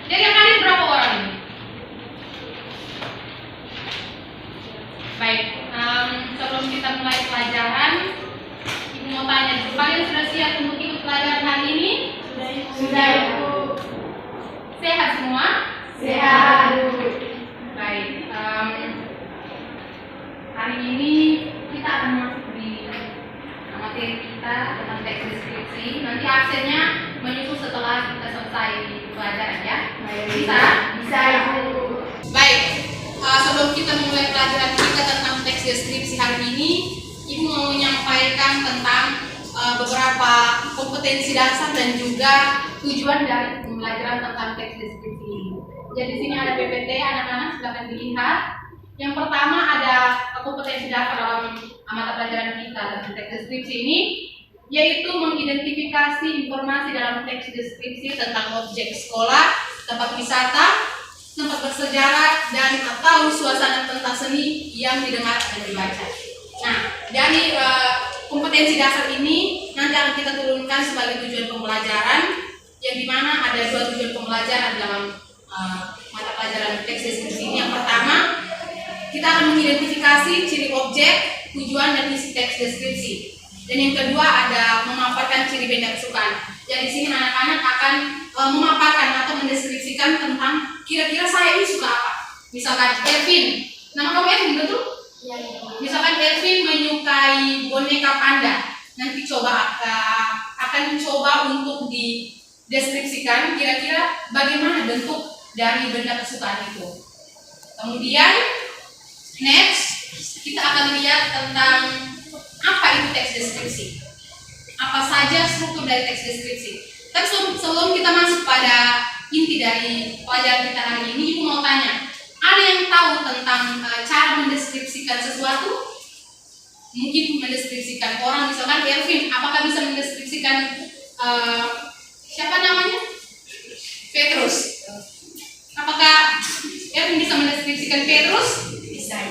Jadi yang hadir berapa orang ini? Baik, sebelum kita mulai pelajaran, Ibu mau tanya, kalian sudah siap untuk ikut pelajaran hari ini? Sudah, Ibu. Sehat semua? Sehat, Ibu. Baik, hari ini kita akan masuk di materi kita tentang teks deskripsi. Nanti absennya menyusul setelah kita selesai pelajaran ya. Bisa? Bisa, Ibu. Baik, sebelum kita memulai pelajaran kita tentang teks deskripsi hari ini, Ibu mau menyampaikan tentang beberapa kompetensi dasar dan juga tujuan dari pembelajaran tentang teks deskripsi ini. Jadi di sini ada PPT, anak-anak silakan dilihat. Yang pertama ada kompetensi dasar dalam mata pelajaran kita tentang teks deskripsi ini, yaitu mengidentifikasi informasi dalam teks deskripsi tentang objek sekolah, tempat wisata, tempat bersejarah, dan atau suasana pentas seni yang didengar dan dibaca. Nah, dari kompetensi dasar ini nanti akan kita turunkan sebagai tujuan pembelajaran, yang dimana ada dua tujuan pembelajaran dalam mata pelajaran teks deskripsi ini. Yang pertama, kita akan mengidentifikasi ciri objek, tujuan, dan isi teks deskripsi. Dan yang kedua ada memaparkan ciri benda kesukaan. Jadi di sini anak-anak akan memaparkan atau mendeskripsikan tentang kira-kira saya ini suka apa. Misalkan Ervin, nama kamu Ervin betul? Ya, Misalkan Ervin menyukai boneka panda. Nanti akan coba untuk dideskripsikan kira-kira bagaimana bentuk dari benda kesukaan itu. Kemudian next kita akan lihat tentang apa itu teks deskripsi. Apa saja struktur dari teks deskripsi. Tapi sebelum kita masuk pada inti dari pelajaran kita hari ini, Ibu mau tanya, ada yang tahu tentang cara mendeskripsikan sesuatu? Mungkin mendeskripsikan orang, misalkan Ervin, apakah bisa mendeskripsikan siapa namanya? Petrus. Apakah Ervin bisa mendeskripsikan Petrus? bisa.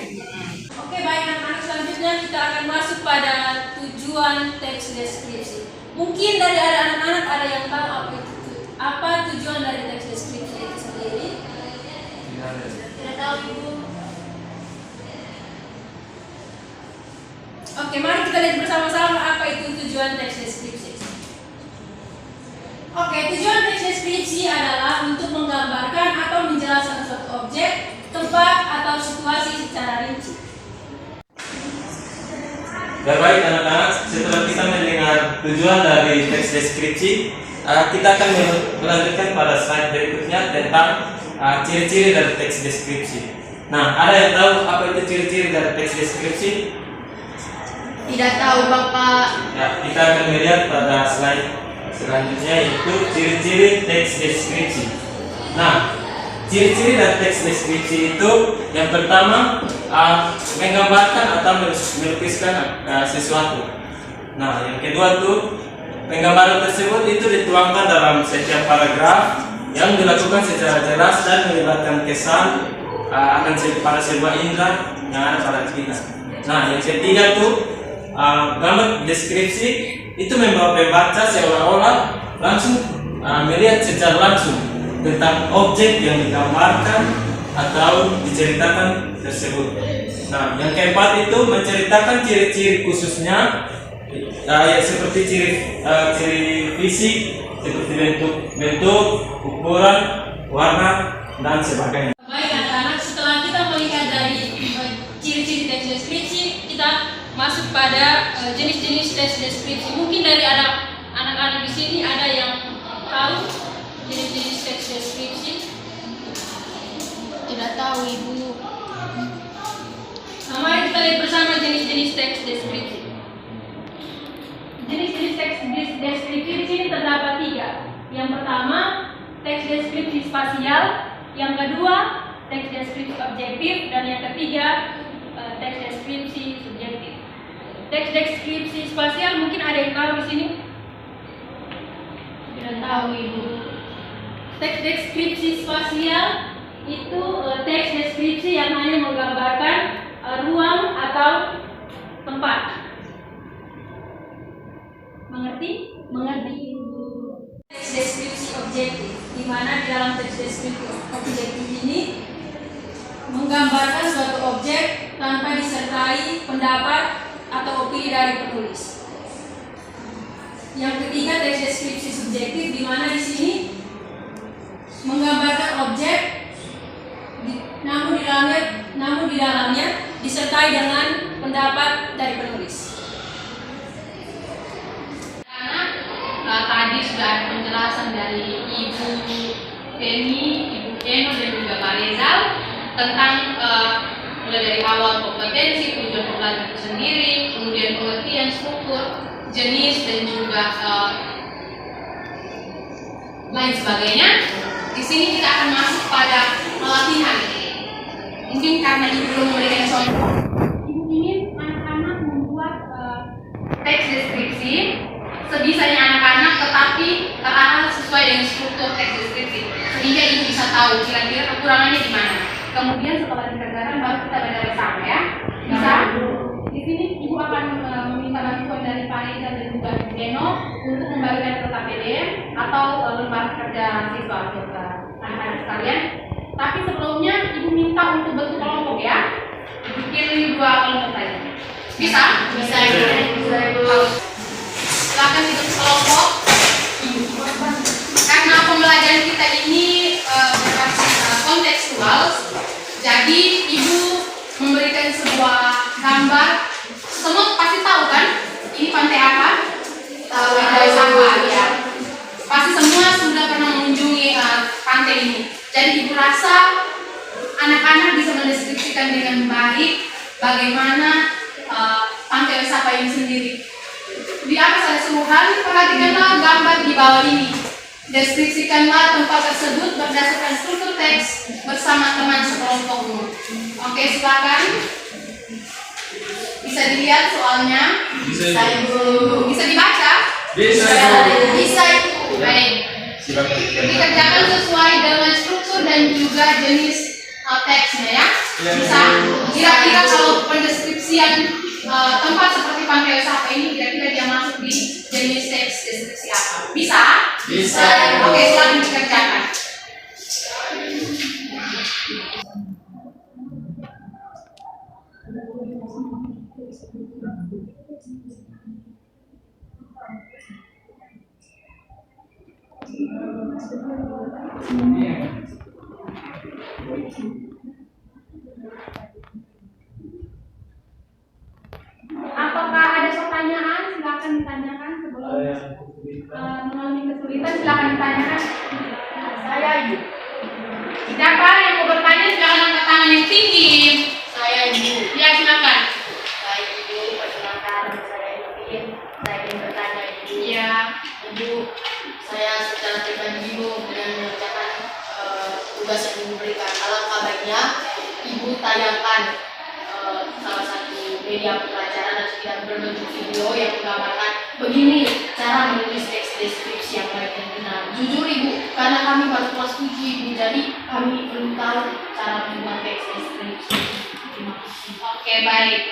Oke, baik anak-anak, selanjutnya kita akan masuk pada tujuan teks deskripsi. Mungkin dari anak-anak ada yang tahu apa tujuan dari teks deskripsi itu sendiri? Tidak tahu, Ibu. Oke, mari kita lihat bersama-sama apa itu tujuan teks deskripsi. Oke, tujuan teks deskripsi adalah untuk menggambarkan atau menjelaskan suatu objek, tempat, atau situasi secara rinci. Ya baik anak-anak, setelah kita mendengar tujuan dari teks deskripsi, kita akan melanjutkan pada slide berikutnya tentang ciri-ciri dari teks deskripsi. Nah, ada yang tahu apa itu ciri-ciri dari teks deskripsi? Tidak tahu, Bapak. Ya, kita akan melihat pada slide selanjutnya, yaitu ciri-ciri teks deskripsi. Nah, ciri-ciri dari teks deskripsi itu yang pertama menggambarkan atau melukiskan sesuatu. Nah, yang kedua tuh penggambaran tersebut itu dituangkan dalam setiap paragraf yang dilakukan secara jelas dan melibatkan kesan akan para sebuah indera yang ada pada kita. Nah, yang ketiga tuh gambar deskripsi itu membawa pembaca seolah-olah langsung melihat secara langsung tentang objek yang digambarkan atau diceritakan tersebut. Nah, yang keempat itu menceritakan ciri-ciri khususnya, ya seperti ciri fisik, seperti bentuk, ukuran, warna, dan sebagainya. Baik anak-anak, setelah kita melihat dari ciri-ciri teks deskripsi, kita masuk pada jenis-jenis teks deskripsi. Mungkin dari anak-anak di sini ada yang tahu jenis-jenis teks deskripsi? Tidak tahu, Ibu. Nah, mari kita lihat bersama jenis-jenis teks deskripsi. Jenis-jenis teks deskripsi ini terdapat 3. Yang pertama, teks deskripsi deskripsi spasial, yang kedua teks deskripsi objektif, dan yang ketiga teks deskripsi subjektif. Teks deskripsi spasial mungkin ada yang tahu di sini? Tidak tahu Ibu. Teks deskripsi spasial itu teks deskripsi yang hanya menggambarkan ruang atau tempat. Mengerti? Mengerti. Teks deskripsi objektif, di mana di dalam teks deskripsi objektif ini menggambarkan suatu objek tanpa disertai pendapat atau opini dari penulis. Yang ketiga teks deskripsi subjektif, di mana di sini menggambarkan objek, namun di dalamnya disertai dengan pendapat dari penulis. Karena tadi sudah ada penjelasan dari Ibu Feni, Ibu Eno, dan juga Pak Rezal tentang mulai dari awal kompetensi, tujuan pembelajaran itu sendiri, kemudian pengertian, struktur, jenis, dan juga lain sebagainya. Di sini kita akan masuk pada pelatihan. Mungkin karena Ibu belum memberikan contoh, Ibu ingin anak-anak membuat teks deskripsi sebisanya anak-anak, tetapi terarah sesuai dengan struktur teks deskripsi, sehingga Ibu bisa tahu kira-kira kekurangannya di mana. Kemudian setelah dikerjakan baru kita baca bersama ya. Bisa? Di sini Ibu akan meminta bantuan dari Pak Reza dan juga Ibu Eno untuk membagikan ke KPDM atau lembar kerja siswa untuk anak-anak sekalian. Tapi sebelumnya Ibu minta untuk bentuk kelompok ya. Bikin 2 kelompok saja. Bisa? Bisa Ibu. Silakan bentuk kelompok. Karena pembelajaran kita ini berbasis kontekstual, jadi Ibu memberikan sebuah gambar. Semua pasti tahu kan? Ini pantai apa? Pantai Samba ya. Pasti semua sudah pernah mengunjungi pantai ini. Jadi Ibu rasa anak-anak bisa mendeskripsikan dengan baik bagaimana pantai wisata ini sendiri. Di atas ada suruhan, perhatikanlah gambar di bawah ini. Deskripsikanlah tempat tersebut berdasarkan struktur teks bersama teman sekelompokmu. Oke, silakan. Bisa dilihat soalnya. Bisa Ibu. Bisa dibaca? Bisa Ibu. Baik. Dikerjakan sesuai dengan struktur dan juga jenis teksnya ya. Bisa. Kira-kira kalau pendeskripsian tempat seperti pantai wisata ini kira-kira dia masuk di jenis teks deskripsi apa? Bisa? Bisa. Oke, silakan dikerjakan. Apakah ada pertanyaan? Silakan ditanyakan sebelum mengalami kesulitan. Silakan ditanyakan. Saya Ibu. Siapa yang mau bertanya? Silakan angkat tangan yang tinggi. Saya Ibu. Ya, silakan. Baik Ibu, perkenalkan saya Ibu. Saya ingin bertanya Ibu. Iya. Ibu, saya secara pribadi bingung dengan mengerjakan tugas yang Ibu berikan. Alangkah baiknya Ibu tayangkan salah satu media pembelajaran dan tidak berbentuk video yang menggambarkan begini cara menulis teks deskripsi yang baik dan benar. Jujur Ibu, karena kami baru kelas 7 Ibu, jadi kami belum tahu cara membuat teks deskripsi. Terima kasih. Oke, baik.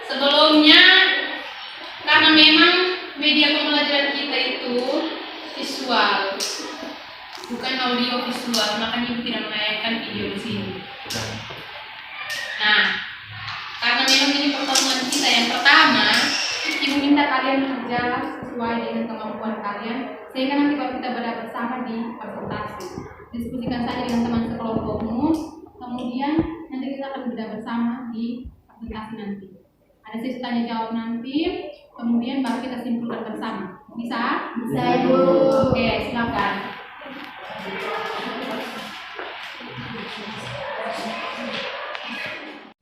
Sebelumnya, karena memang media pembelajaran kita itu visual, bukan audio visual, makanya Ibu tidak menayangkan video di sini. Nah, karena memang ini pertemuan kita yang pertama, Ibu minta kalian kerja sesuai dengan kemampuan kalian, sehingga nanti kalau kita berada bersama di presentasi, diskusikan saja dengan teman sekelompokmu, kemudian nanti kita akan berada bersama di presentasi nanti. Ada sesi tanya jawab nanti, kemudian baru kita simpulkan bersama. Bisa? Bisa Ibu. Oke, silakan.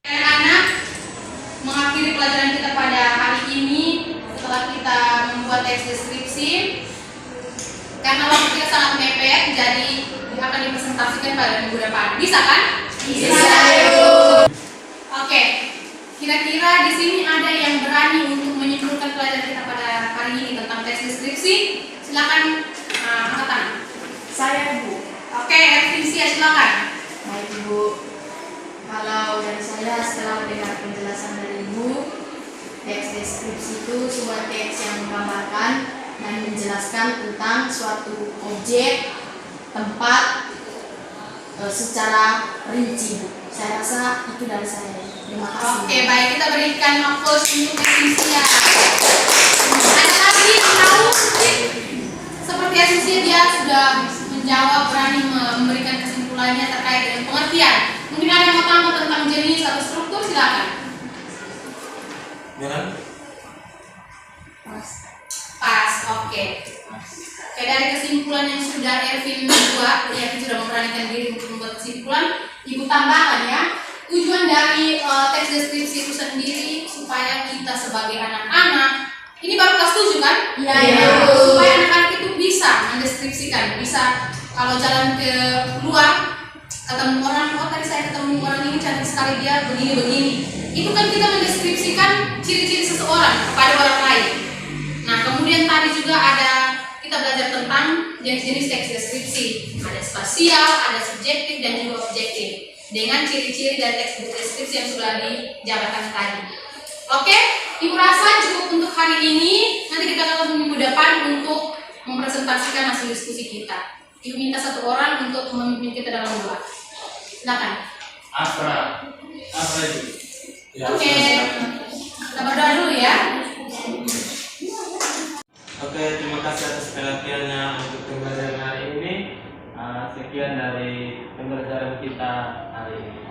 Anak-anak, mengakhiri pelajaran kita pada hari ini setelah kita membuat teks deskripsi. Karena waktu kita sangat mepet, jadi implementasikan pada minggu depan. Bisa kan? Bisa, yuk. Oke, kira-kira di sini ada yang berani untuk menyimpulkan pelajaran kita pada hari ini tentang teks deskripsi? Silakan angkat tangan. Saya, Bu. Oke, Ervinsia silakan. Baik, Ibu. Kalau dari saya setelah mendengar penjelasan dari Ibu, teks deskripsi itu sebuah teks yang menggambarkan dan menjelaskan tentang suatu objek, tempat secara rinci, Bu. Saya rasa itu dari saya. Terima kasih. Oke, baik, kita berikan applause untuk Ervinsia. Ada lagi yang tahu? Seperti Ervinsia, dia sudah menjawab, berani memberikan kesimpulannya terkait dengan pengertian. Mungkin ada yang mau tambah tentang jenis atau struktur, silakan. Gimana? Pas, oke. Oke, dari kesimpulan yang sudah Ervin buat, Ervin sudah memberanikan diri untuk membuat kesimpulan, Ibu tambahkan ya. Tujuan dari teks deskripsi itu sendiri supaya kita sebagai anak-anak, ini baru kelas 7 kan? Iya, Ya, iya. supaya anak-anak itu bisa mendeskripsikan, bisa kalau jalan ke luar ketemu orang, oh tadi saya ketemu orang ini cantik sekali, dia begini-begini. Itu kan kita mendeskripsikan ciri-ciri seseorang kepada orang lain. Nah, kemudian tadi juga ada kita belajar tentang jenis-jenis teks deskripsi. Ada spasial, ada subjektif, dan juga objektif. Dengan ciri-ciri dari teks deskripsi yang sudah dijabarkan tadi. Oke, Ibu rasa cukup untuk hari ini. Nanti kita ketemu minggu depan untuk mempresentasikan hasil diskusi kita. Ibu minta satu orang untuk memimpin kita dalam doa. Silakan. Apa itu? Ya, Oke, silakan. kita berdoa dulu ya. Oke, terima kasih atas perhatiannya untuk pembelajaran hari ini. Sekian dari pembelajaran kita hari ini.